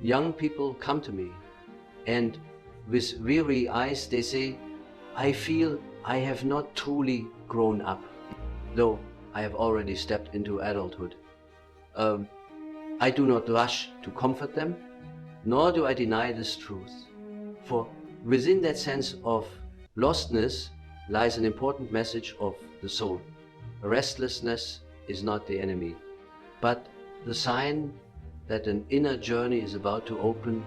young people come to me and with weary eyes they say, I feel I have not truly grown up, though I have already stepped into adulthood. I do not rush to comfort them, nor do I deny this truth. For within that sense of lostness lies an important message of the soul. Restlessness is not the enemy, but the sign that an inner journey is about to open.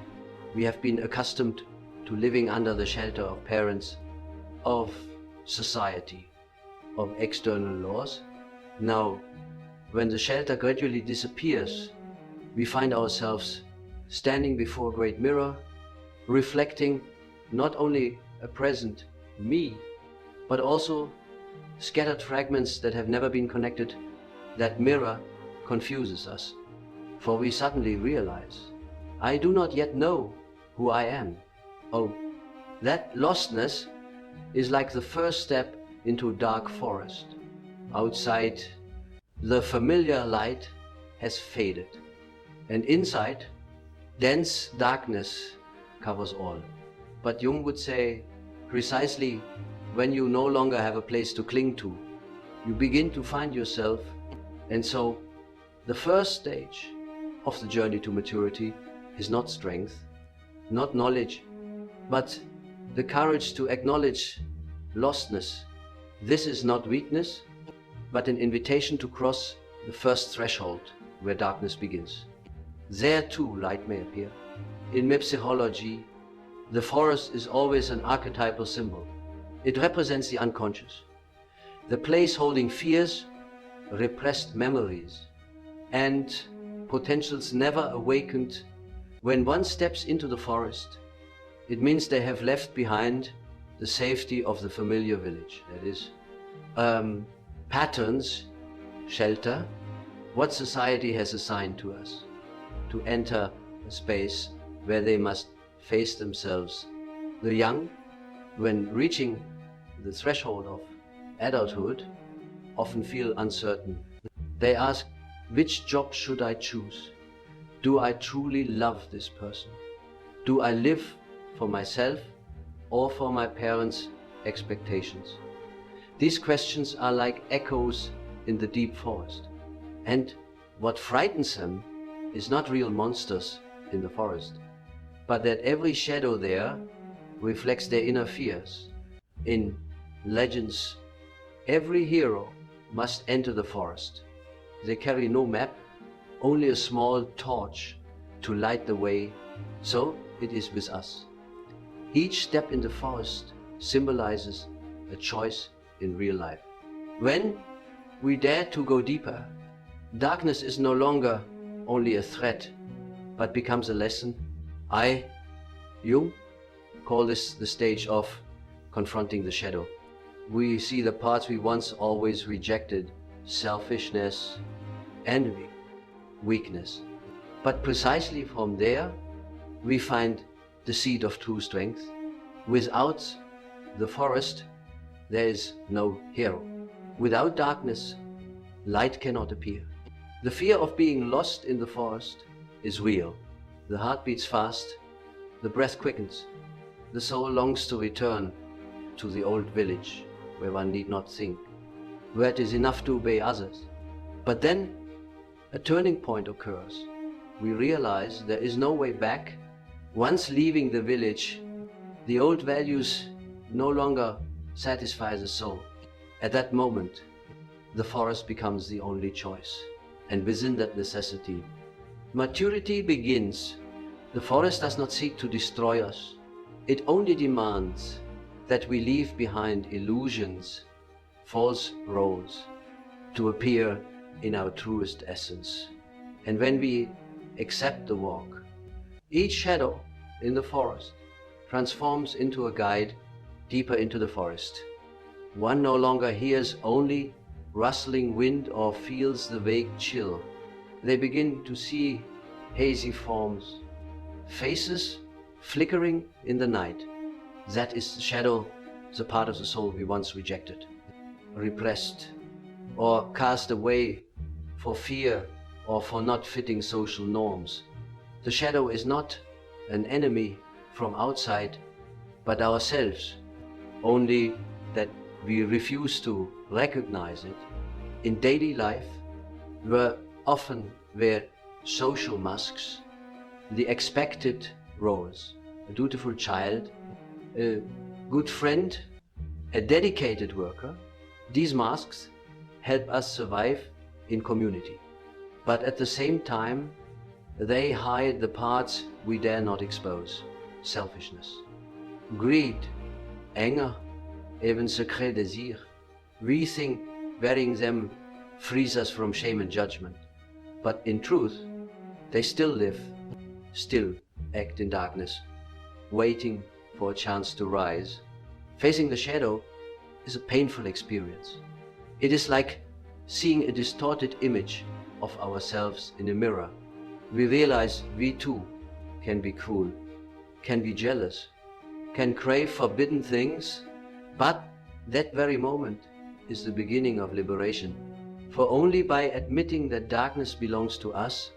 We have been accustomed to living under the shelter of parents, of society, of external laws. Now, when the shelter gradually disappears, we find ourselves standing before a great mirror, reflecting not only a present me, but also scattered fragments that have never been connected. That mirror confuses us, for we suddenly realize, I do not yet know who I am. Oh, that lostness is like the first step into a dark forest. Outside, the familiar light has faded, and inside, dense darkness covers all. But Jung would say, precisely when you no longer have a place to cling to, you begin to find yourself. And so, the first stage of the journey to maturity is not strength, not knowledge, but the courage to acknowledge lostness. This is not weakness, but an invitation to cross the first threshold where darkness begins. There too light may appear. In mepsychology, the forest is always an archetypal symbol. It represents the unconscious, the place holding fears, repressed memories, and potentials never awakened. When one steps into the forest, it means they have left behind the safety of the familiar village. That is, patterns, shelter, what society has assigned to us, to enter a space where they must face themselves. The young, when reaching the threshold of adulthood, often feel uncertain. They ask, which job should I choose? Do I truly love this person? Do I live for myself or for my parents' expectations? These questions are like echoes in the deep forest. And what frightens them is not real monsters in the forest, but that every shadow there reflects their inner fears. In legends, every hero must enter the forest. They carry no map, only a small torch to light the way. So it is with us. Each step in the forest symbolizes a choice in real life. When we dare to go deeper, darkness is no longer only a threat, but becomes a lesson. Jung, call this the stage of confronting the shadow. We see the parts we once always rejected: selfishness, envy, weakness. But precisely from there, we find the seed of true strength. Without the forest, there is no hero. Without darkness, light cannot appear. The fear of being lost in the forest is real. The heart beats fast, the breath quickens. The soul longs to return to the old village where one need not think, where it is enough to obey others. But then a turning point occurs. We realize there is no way back. Once leaving the village, the old values no longer satisfy the soul. At that moment, the forest becomes the only choice. And within that necessity, maturity begins. The forest does not seek to destroy us. It only demands that we leave behind illusions, false roles, to appear in our truest essence. And when we accept the walk, each shadow in the forest transforms into a guide deeper into the forest. One no longer hears only rustling wind or feels the vague chill. They begin to see hazy forms, faces flickering in the night. That is the shadow, the part of the soul we once rejected, repressed, or cast away for fear or for not fitting social norms. The shadow is not an enemy from outside, but ourselves, only that we refuse to recognize it. In daily life, we often wear social masks, the expected roles, a dutiful child, a good friend, a dedicated worker. These masks help us survive in community, but at the same time, they hide the parts we dare not expose: selfishness, greed, anger, even secret désir. We think wearing them frees us from shame and judgment, but in truth, they still live, still act in darkness, waiting for a chance to rise. Facing the shadow is a painful experience. It is like seeing a distorted image of ourselves in a mirror. We realize we too can be cruel, can be jealous, can crave forbidden things, but that very moment is the beginning of liberation. For only by admitting that darkness belongs to us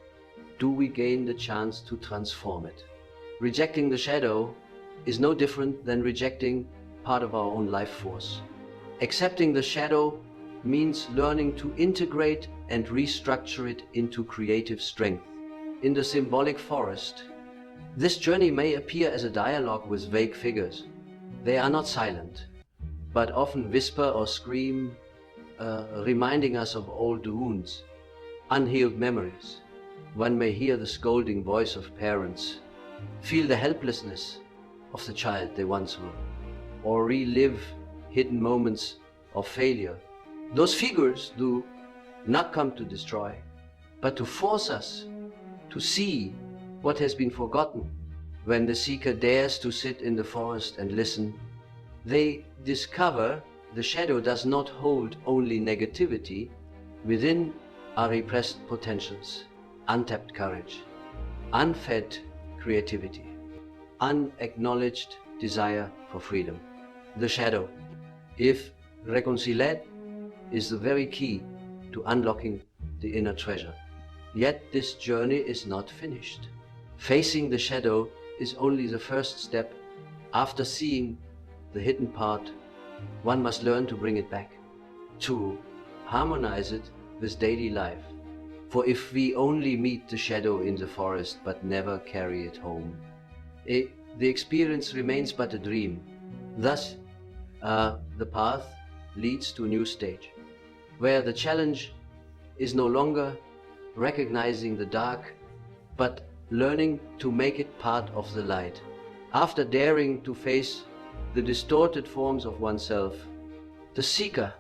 do we gain the chance to transform it. Rejecting the shadow is no different than rejecting part of our own life force. Accepting the shadow means learning to integrate and restructure it into creative strength. In the symbolic forest, this journey may appear as a dialogue with vague figures. They are not silent, but often whisper or scream, reminding us of old wounds, unhealed memories. One may hear the scolding voice of parents, feel the helplessness of the child they once were, or relive hidden moments of failure. Those figures do not come to destroy, but to force us to see what has been forgotten. When the seeker dares to sit in the forest and listen, they discover the shadow does not hold only negativity. Within are repressed potentials, untapped courage, unfed creativity, unacknowledged desire for freedom. The shadow, if reconciled, is the very key to unlocking the inner treasure. Yet this journey is not finished. Facing the shadow is only the first step. After seeing the hidden part, one must learn to bring it back, to harmonize it with daily life. For if we only meet the shadow in the forest but never carry it home, the experience remains but a dream. Thus, the path leads to a new stage, where the challenge is no longer recognizing the dark, but learning to make it part of the light. After daring to face the distorted forms of oneself, the seeker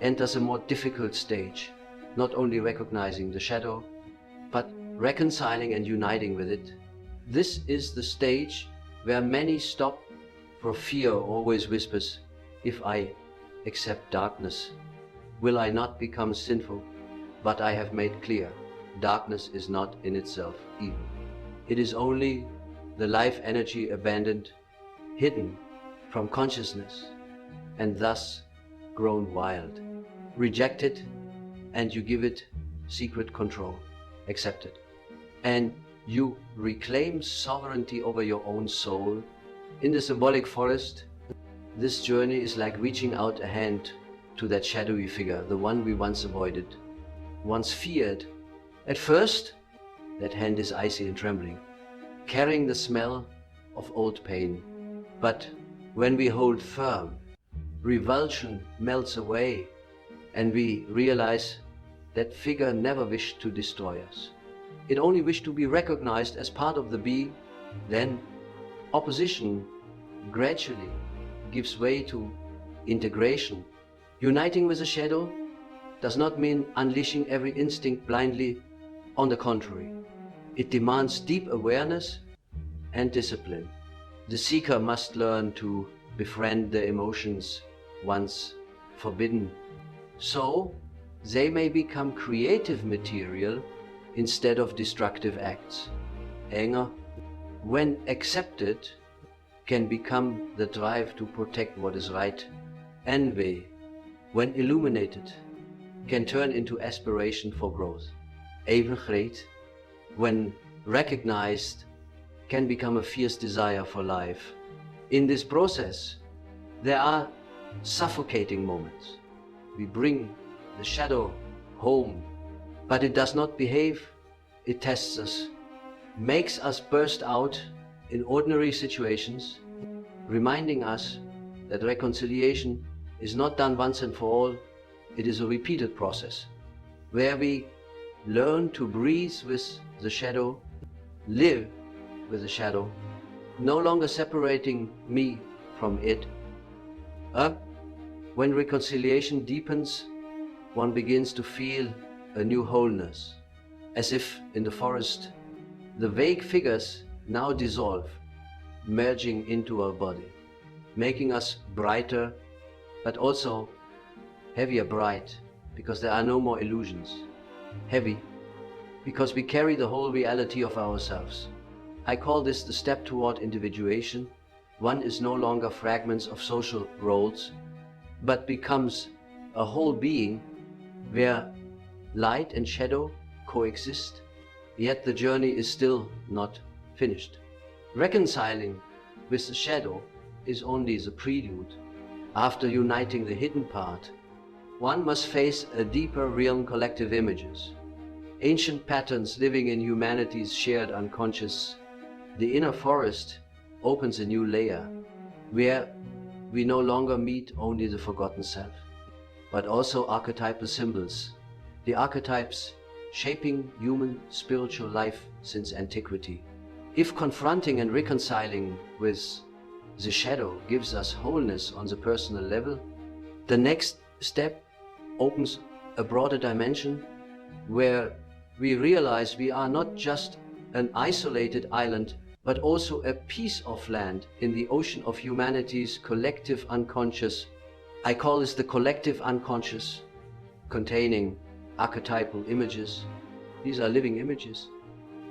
enters a more difficult stage, not only recognizing the shadow, but reconciling and uniting with it. This is the stage where many stop, for fear always whispers, if I accept darkness, will I not become sinful? But I have made clear, darkness is not in itself evil. It is only the life energy abandoned, hidden from consciousness, and thus grown wild. Reject it, and you give it secret control. Accept it, and you reclaim sovereignty over your own soul. In the symbolic forest, this journey is like reaching out a hand to that shadowy figure, the one we once avoided, once feared. At first, that hand is icy and trembling, carrying the smell of old pain. But when we hold firm, revulsion melts away, and we realize that figure never wished to destroy us. It only wished to be recognized as part of the be. Then opposition gradually gives way to integration. Uniting with the shadow does not mean unleashing every instinct blindly. On the contrary, it demands deep awareness and discipline. The seeker must learn to befriend the emotions once forbidden, so they may become creative material instead of destructive acts. Anger, when accepted, can become the drive to protect what is right. Envy, when illuminated, can turn into aspiration for growth. Even great, when recognized, can become a fierce desire for life. In this process, there are suffocating moments. We bring the shadow home, but it does not behave. It tests us, makes us burst out in ordinary situations, reminding us that reconciliation is not done once and for all. It is a repeated process where we learn to breathe with the shadow, live with the shadow, no longer separating me from it. When reconciliation deepens, one begins to feel a new wholeness, as if in the forest the vague figures now dissolve, merging into our body, making us brighter, but also heavier bright, because there are no more illusions. Heavy, because we carry the whole reality of ourselves. I call this the step toward individuation. One is no longer fragments of social roles, but becomes a whole being where light and shadow coexist, yet the journey is still not finished. Reconciling with the shadow is only the prelude. After uniting the hidden part, one must face a deeper realm, collective images, ancient patterns living in humanity's shared unconscious. The inner forest opens a new layer, where we no longer meet only the forgotten self, but also archetypal symbols, the archetypes shaping human spiritual life since antiquity. If confronting and reconciling with the shadow gives us wholeness on the personal level, the next step opens a broader dimension where we realize we are not just an isolated island, but also a piece of land in the ocean of humanity's collective unconscious. I call this the collective unconscious, containing archetypal images. These are living images,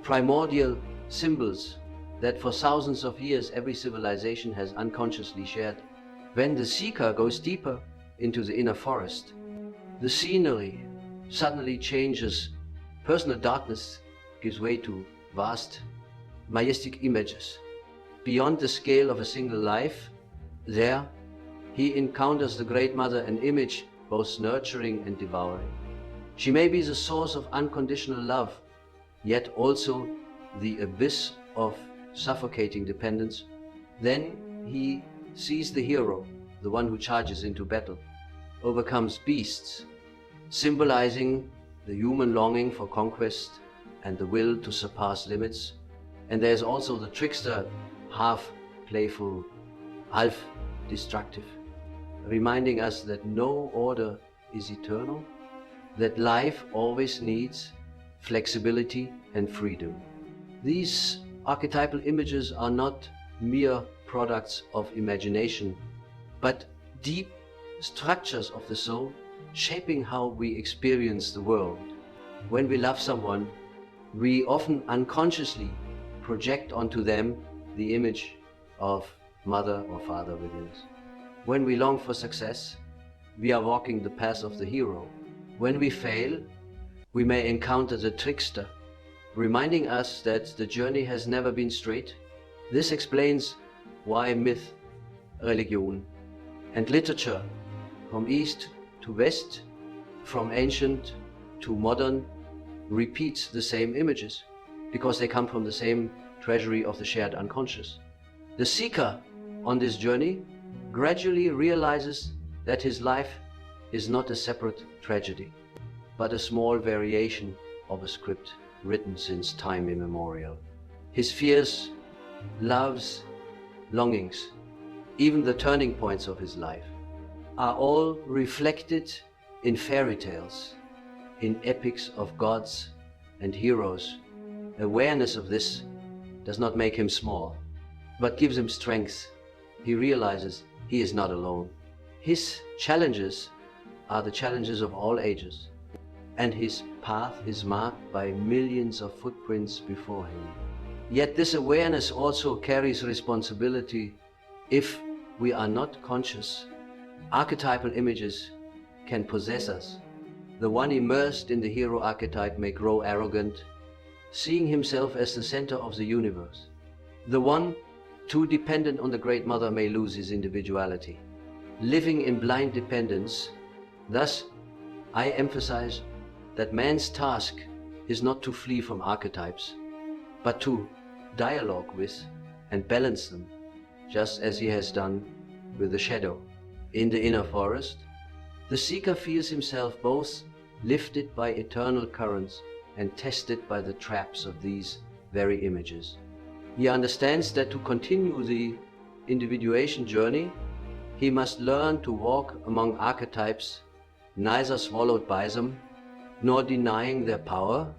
primordial symbols that for thousands of years every civilization has unconsciously shared. When the seeker goes deeper into the inner forest, the scenery suddenly changes. Personal darkness gives way to vast, majestic images. Beyond the scale of a single life, there he encounters the Great Mother, an image both nurturing and devouring. She may be the source of unconditional love, yet also the abyss of suffocating dependence. Then he sees the hero, the one who charges into battle, overcomes beasts, symbolizing the human longing for conquest and the will to surpass limits. And there's also the trickster, half playful, half destructive, reminding us that no order is eternal, that life always needs flexibility and freedom. These archetypal images are not mere products of imagination, but deep structures of the soul, shaping how we experience the world. When we love someone, we often unconsciously project onto them the image of mother or father within us. When we long for success, we are walking the path of the hero. When we fail, we may encounter the trickster, reminding us that the journey has never been straight. This explains why myth, religion, and literature, from east to west, from ancient to modern, repeats the same images, because they come from the same treasury of the shared unconscious. The seeker on this journey gradually realizes that his life is not a separate tragedy, but a small variation of a script written since time immemorial. His fears, loves, longings, even the turning points of his life, are all reflected in fairy tales, in epics of gods and heroes. Awareness of this does not make him small, but gives him strength. He realizes he is not alone. His challenges are the challenges of all ages, and his path is marked by millions of footprints before him. Yet this awareness also carries responsibility. If we are not conscious, archetypal images can possess us. The one immersed in the hero archetype may grow arrogant, seeing himself as the center of the universe. The one too dependent on the Great Mother may lose his individuality. Living in blind dependence, thus I emphasize that man's task is not to flee from archetypes, but to dialogue with and balance them, just as he has done with the shadow. In the inner forest, the seeker feels himself both lifted by eternal currents and tested by the traps of these very images. He understands that to continue the individuation journey, he must learn to walk among archetypes, neither swallowed by them, nor denying their power,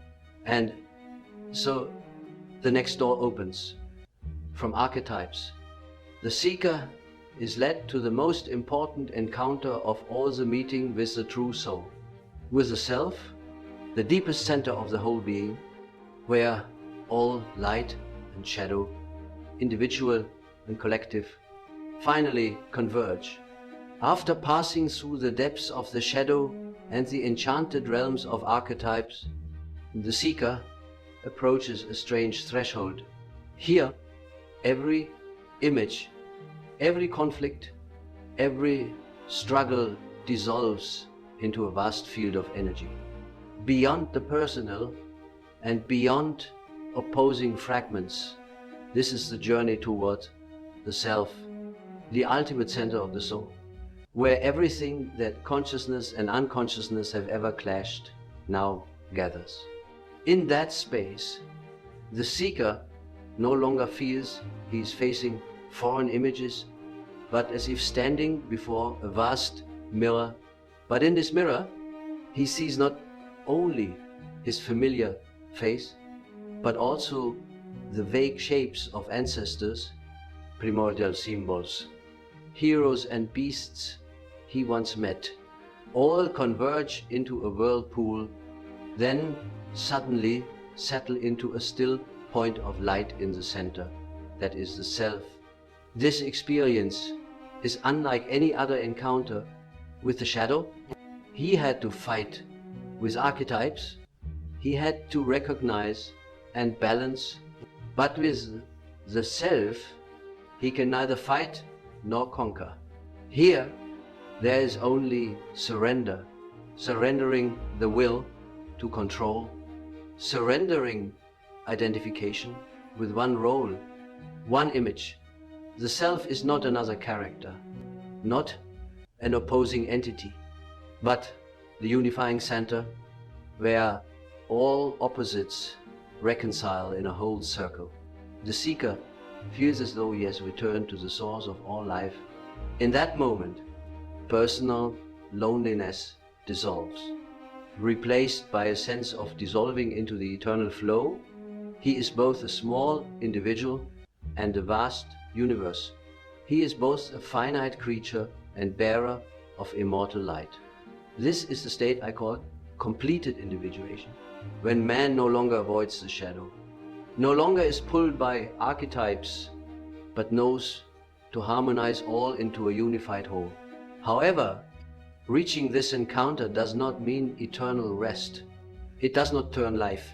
and so the next door opens. From archetypes, the seeker is led to the most important encounter of all, the meeting with the true soul, with the self, the deepest center of the whole being, where all light and shadow, individual and collective, finally converge. After passing through the depths of the shadow and the enchanted realms of archetypes, the seeker approaches a strange threshold. Here, every image, every conflict, every struggle dissolves into a vast field of energy. Beyond the personal and beyond opposing fragments, this is the journey toward the self, the ultimate center of the soul, where everything that consciousness and unconsciousness have ever clashed now gathers. In that space, the seeker no longer feels he is facing foreign images, but as if standing before a vast mirror. But in this mirror, he sees not only his familiar face, but also the vague shapes of ancestors, primordial symbols, heroes and beasts he once met, all converge into a whirlpool, then suddenly settle into a still point of light in the center, that is the self. This experience is unlike any other encounter with the shadow. He had to fight with archetypes, he had to recognize and balance, but with the self he can neither fight nor conquer. Here there is only surrender, surrendering the will to control, surrendering identification with one role, one image. The self is not another character, not an opposing entity, but the unifying center where all opposites reconcile in a whole circle. The seeker feels as though he has returned to the source of all life. In that moment, personal loneliness dissolves. Replaced by a sense of dissolving into the eternal flow, he is both a small individual and a vast universe. He is both a finite creature and bearer of immortal light. This is the state I call completed individuation, when man no longer avoids the shadow, no longer is pulled by archetypes, but knows to harmonize all into a unified whole. However, reaching this encounter does not mean eternal rest. It does not turn life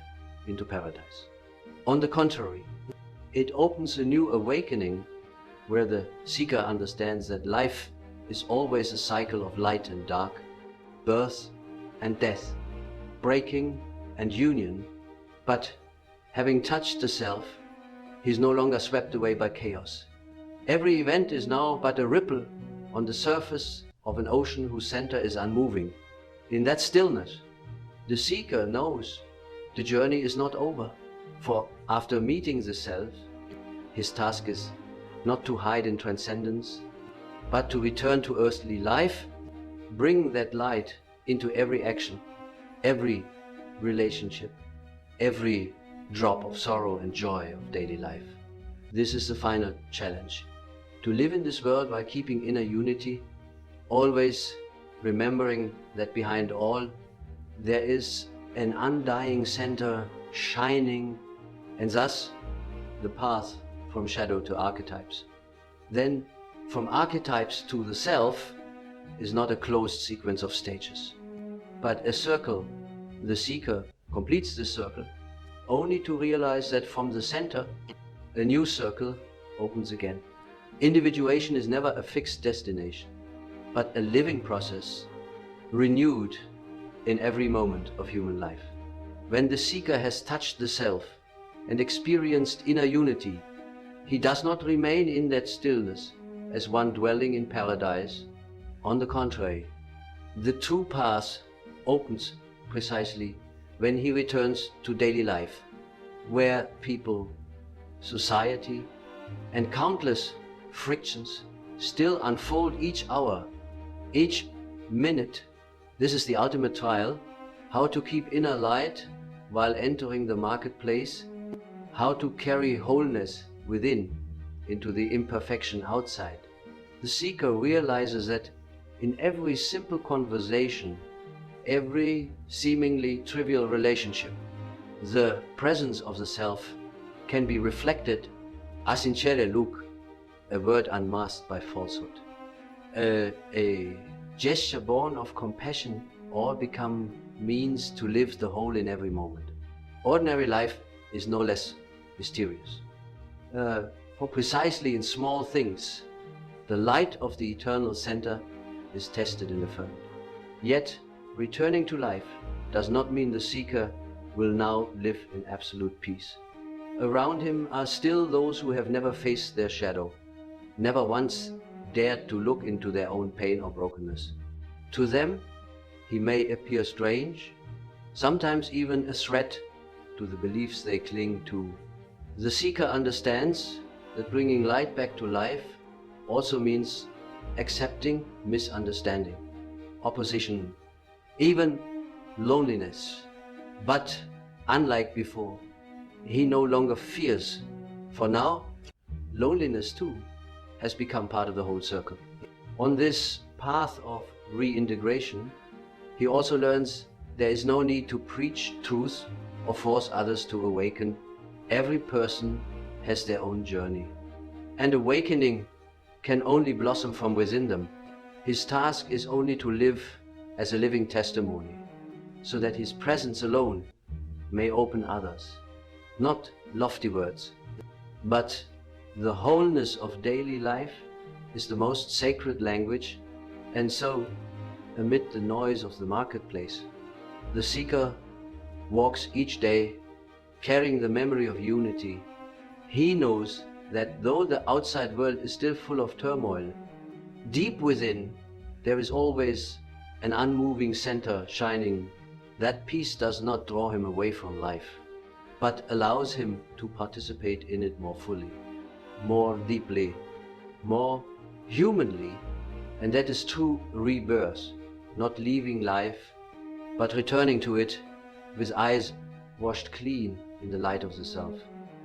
into paradise. On the contrary, it opens a new awakening where the seeker understands that life is always a cycle of light and dark, birth and death, breaking and union. But having touched the self, he is no longer swept away by chaos. Every event is now but a ripple on the surface of an ocean whose center is unmoving. In that stillness, the seeker knows the journey is not over, for after meeting the self, his task is not to hide in transcendence, but to return to earthly life, bring that light into every action, every relationship, every drop of sorrow and joy of daily life. This is the final challenge: to live in this world while keeping inner unity, always remembering that behind all there is an undying center shining, and thus the path from shadow to archetypes. Then from archetypes to the self is not a closed sequence of stages, but a circle. The seeker completes the circle only to realize that from the center, a new circle opens again. Individuation is never a fixed destination, but a living process, renewed in every moment of human life. When the seeker has touched the self and experienced inner unity, he does not remain in that stillness as one dwelling in paradise. On the contrary, the true path opens precisely when he returns to daily life, where people, society, and countless frictions still unfold each hour, each minute. This is the ultimate trial: how to keep inner light while entering the marketplace, how to carry wholeness within into the imperfection outside. The seeker realizes that in every simple conversation, every seemingly trivial relationship, the presence of the self can be reflected as in Luke, a word unmasked by falsehood. A gesture born of compassion, all become means to live the whole in every moment. Ordinary life is no less mysterious. For precisely in small things, the light of the eternal center is tested and affirmed. Yet, returning to life does not mean the seeker will now live in absolute peace. Around him are still those who have never faced their shadow, never once dared to look into their own pain or brokenness. To them, he may appear strange, sometimes even a threat to the beliefs they cling to. The seeker understands that bringing light back to life also means accepting misunderstanding, opposition, even loneliness. But unlike before, he no longer fears, for now loneliness too has become part of the whole circle. On this path of reintegration, he also learns there is no need to preach truth or force others to awaken. Every person has their own journey, and awakening can only blossom from within them. His task is only to live as a living testimony, so that his presence alone may open others. Not lofty words, but the wholeness of daily life is the most sacred language, and so, amid the noise of the marketplace, the seeker walks each day carrying the memory of unity. He knows that though the outside world is still full of turmoil, deep within there is always an unmoving center shining. That peace does not draw him away from life, but allows him to participate in it more fully, more deeply, more humanly. And that is true rebirth, not leaving life, but returning to it with eyes washed clean in the light of the self.